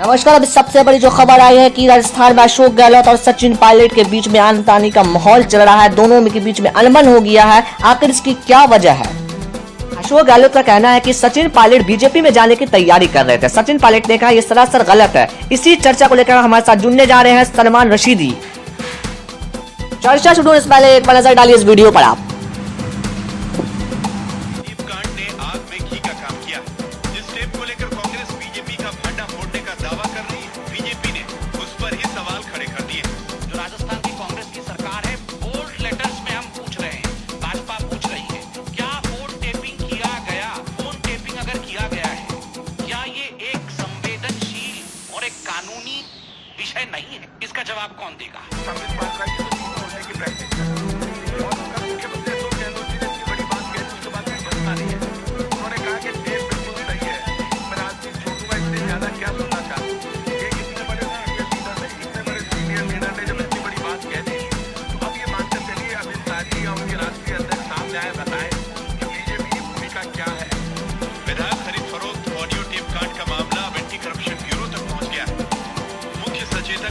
नमस्कार। अभी सबसे बड़ी जो खबर आई है कि राजस्थान में अशोक गहलोत और सचिन पायलट के बीच में आनाकानी का माहौल चल रहा है। दोनों के बीच में अनबन हो गया है। आखिर इसकी क्या वजह है? अशोक गहलोत का कहना है कि सचिन पायलट बीजेपी में जाने की तैयारी कर रहे थे। सचिन पायलट ने कहा यह सरासर गलत है। इसी चर्चा को लेकर हमारे साथ जुड़ने जा रहे हैं सलमान रशीदी। चर्चा शुरू होने से पहले एक बार नजर डालिए इस वीडियो पर आप। विषय नहीं है, इसका जवाब कौन देगा?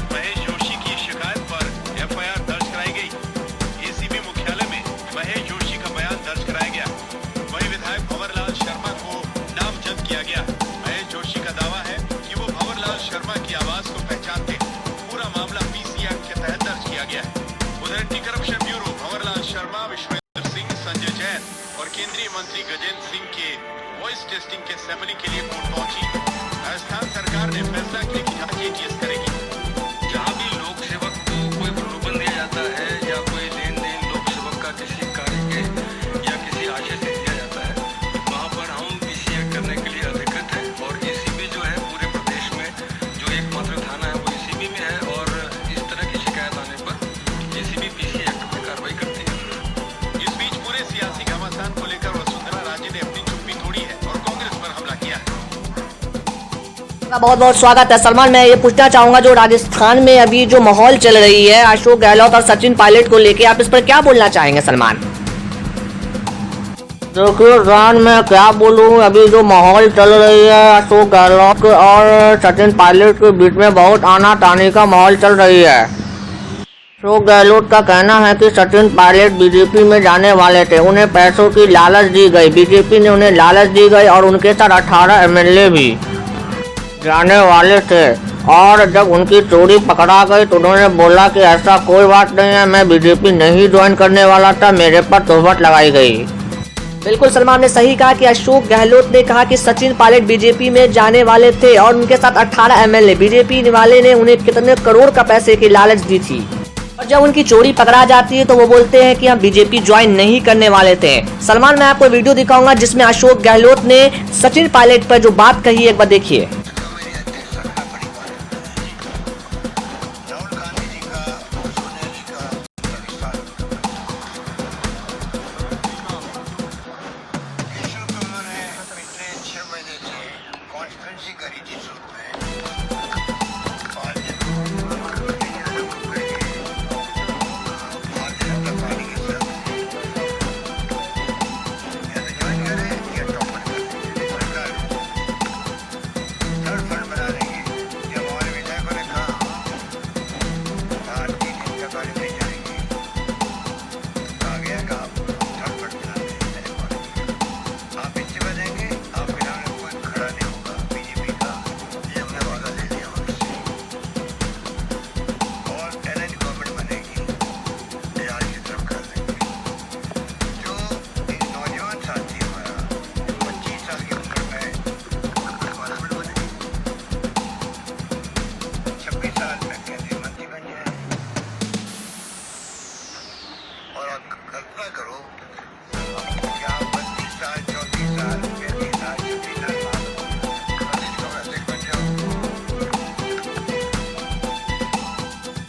महेश जोशी की शिकायत पर एफआईआर दर्ज कराई गई। एसीबी मुख्यालय में महेश जोशी का बयान दर्ज कराया गया। वहीं विधायक भंवरलाल शर्मा को नामजद किया गया। महेश जोशी का दावा है कि वो भंवरलाल शर्मा की आवाज को पहचानते। पूरा मामला पीसी एक्ट के तहत दर्ज किया गया। उधर anti corruption bureau Bhanwarlal Sharma, Vishvendra Singh, Sanjay Jain और केंद्रीय मंत्री गजेंद्र सिंह के वॉइस टेस्टिंग के सैंपलिंग के लिए कोर्ट पहुंची। राजस्थान सरकार ने फैसला किया कि जांच एटीएस करेगी। जहाँ भी लोक सेवक को कोई प्रलोभन दिया जाता है या कोई लेन देन लोक सेवक का किसी कार्य के या किसी आशय से दिया जाता है, वहाँ पर हम पीसी एक्ट करने के लिए अधिकृत है। और एसीबी जो है पूरे प्रदेश में जो एकमात्र थाना है वो एसीबी में है। और इस तरह की शिकायत आने पर एसीबी पीसी एक्ट में कार्रवाई करती है। इस बीच पूरे सियासी घमासान को लेकर वसुंधरा राजे ने अपनी चुप्पी तोड़ी है और कांग्रेस पर हमला किया है। बहुत बहुत स्वागत है सलमान। मैं ये पूछना चाहूंगा जो राजस्थान में अभी जो माहौल चल रही है अशोक गहलोत और सचिन पायलट को लेके, आप इस पर क्या बोलना चाहेंगे सलमान? देखिए जान, मैं क्या बोलूं, अभी जो माहौल चल रही है अशोक गहलोत और सचिन पायलट के बीच में बहुत आनाकानी का माहौल चल रही है। अशोक गहलोत का कहना है कि सचिन पायलट बीजेपी में जाने वाले थे, उन्हें पैसों की लालच दी गई, बीजेपी ने उन्हें लालच दी गई और उनके साथ 18 एमएलए भी जाने वाले थे। और जब उनकी चोरी पकड़ा गई तो उन्होंने बोला कि ऐसा कोई बात नहीं है, मैं बीजेपी नहीं ज्वाइन करने वाला था, मेरे पर तोहमत लगाई गई। बिल्कुल सलमान ने सही कहा कि अशोक गहलोत ने कहा कि सचिन पायलट बीजेपी में जाने वाले थे और उनके साथ 18 एमएलए, बीजेपी वाले ने उन्हें कितने करोड़ का पैसे की लालच दी थी। और जब उनकी चोरी पकड़ा जाती है तो वो बोलते हैं कि हम बीजेपी ज्वाइन नहीं करने वाले थे। सलमान, मैं आपको वीडियो दिखाऊंगा जिसमें अशोक गहलोत ने सचिन पायलट पर जो बात कही, एक बार देखिए। करी थी शुरू में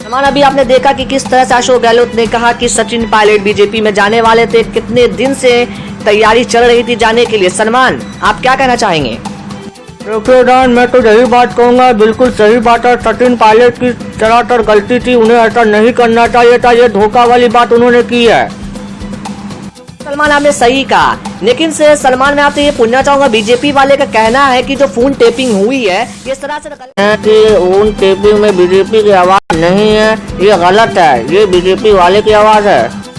सलमान, अभी आपने देखा कि किस तरह से अशोक गहलोत ने कहा कि सचिन पायलट बीजेपी में जाने वाले थे, कितने दिन से तैयारी चल रही थी जाने के लिए। सलमान, आप क्या कहना चाहेंगे? देखिए जान, मैं तो यही बात कहूँगा, बिल्कुल सही बात है। सचिन पायलट की सरासर गलती थी, उन्हें ऐसा नहीं करना चाहिए था। ये धोखा वाली बात उन्होंने की है। सलमान आपने सही कहा, लेकिन से सलमान मैं आपसे ये पूछना चाहूंगा, बीजेपी वाले का कहना है कि जो फोन टेपिंग हुई है ये इस तरह से है कि उन टेपिंग में बीजेपी की आवाज नहीं है, ये गलत है, ये बीजेपी वाले की आवाज है।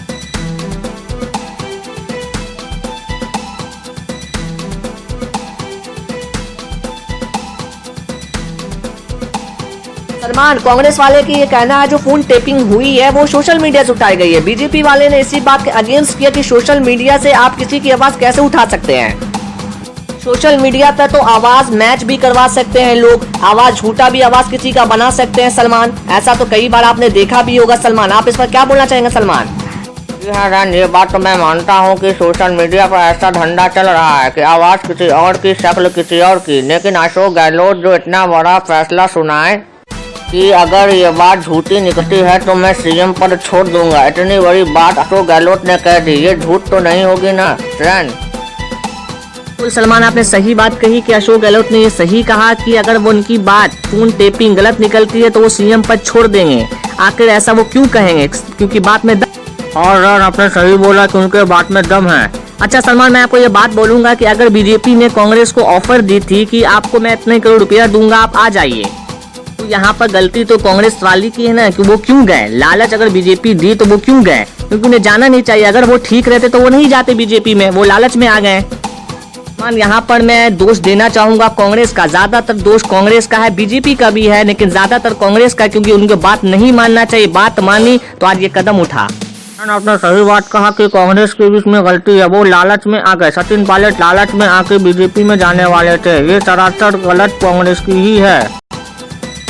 सलमान कांग्रेस वाले की ये कहना है जो फोन टेपिंग हुई है वो सोशल मीडिया से उठाई गई है। बीजेपी वाले ने इसी बात के अगेंस्ट किया कि सोशल मीडिया से आप किसी की आवाज कैसे उठा सकते हैं। सोशल मीडिया पर तो आवाज मैच भी करवा सकते हैं लोग, आवाज झूठा भी आवाज किसी का बना सकते हैं। सलमान ऐसा तो कई बार आपने देखा भी होगा। सलमान आप इस पर क्या बोलना चाहेंगे सलमान? जी हाँ रन, ये बात तो मैं मानता हूँ कि सोशल मीडिया पर ऐसा धंधा चल रहा है कि आवाज किसी और की, शक्ल किसी और की, लेकिन अशोक गहलोत जो इतना बड़ा फैसला सुनाए कि अगर ये बात झूठी निकलती है तो मैं सीएम पद छोड़ दूंगा, इतनी बड़ी बात अशोक गहलोत ने कह दी, ये झूठ तो नहीं होगी ना रन? सलमान आपने सही बात कही कि अशोक गहलोत ने ये सही कहा कि अगर वो उनकी बात फोन टेपिंग गलत निकलती है तो वो सीएम पद छोड़ देंगे। आखिर ऐसा वो क्यों कहेंगे? क्योंकि बात में दम। और रन आपने सही बोला कि उनके बात में दम है। अच्छा सलमान, मैं आपको ये बात बोलूंगा कि अगर बीजेपी ने कांग्रेस को ऑफर दी थी कि आपको मैं इतने करोड़ रुपया दूंगा, आप आ जाइए, तो यहाँ पर गलती तो कांग्रेस वाली की है ना कि वो क्यों गए। लालच अगर बीजेपी दी तो वो क्यों गए? क्योंकि उन्हें जाना नहीं चाहिए। अगर वो ठीक रहते तो वो नहीं जाते बीजेपी में, वो लालच में आ गए। यहाँ पर मैं दोष देना चाहूंगा कांग्रेस का, ज्यादातर दोष कांग्रेस का है, बीजेपी का भी है, लेकिन ज्यादातर कांग्रेस का, क्योंकि उनकी बात नहीं मानना चाहिए। बात मानी तो आज ये कदम उठा। आपने सही बात कहा कि कांग्रेस की भी इसमें गलती है, वो लालच में आ गए। सचिन पायलट लालच में आके बीजेपी में जाने वाले थे, ये सरासर गलत कांग्रेस की ही है।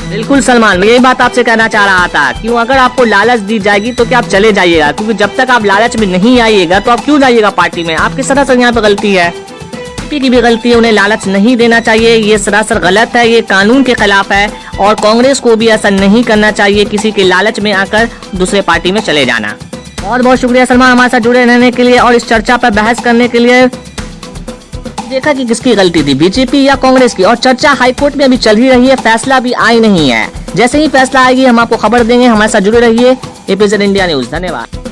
बिल्कुल सलमान, मैं यही बात आपसे कहना चाह रहा था। क्यों? अगर आपको लालच दी जाएगी तो क्या आप चले जाइएगा? क्योंकि जब तक आप लालच में नहीं आइएगा तो आप क्यों जाइएगा पार्टी में? आपकी सरासर यहाँ पे गलती है, बीजेपी की भी गलती है, उन्हें लालच नहीं देना चाहिए। ये सरासर गलत है, ये कानून के खिलाफ है, और कांग्रेस को भी ऐसा नहीं करना चाहिए किसी के लालच में आकर दूसरे पार्टी में चले जाना। बहुत बहुत शुक्रिया सलमान हमारे साथ जुड़े रहने के लिए और इस चर्चा पर बहस करने के लिए। देखा कि किसकी गलती थी, बीजेपी या कांग्रेस की, और चर्चा हाईकोर्ट में अभी चल ही रही है, फैसला भी आई नहीं है। जैसे ही फैसला आएगी हम आपको खबर देंगे। हमारे साथ जुड़े रहिए। एपीजेड इंडिया न्यूज। धन्यवाद।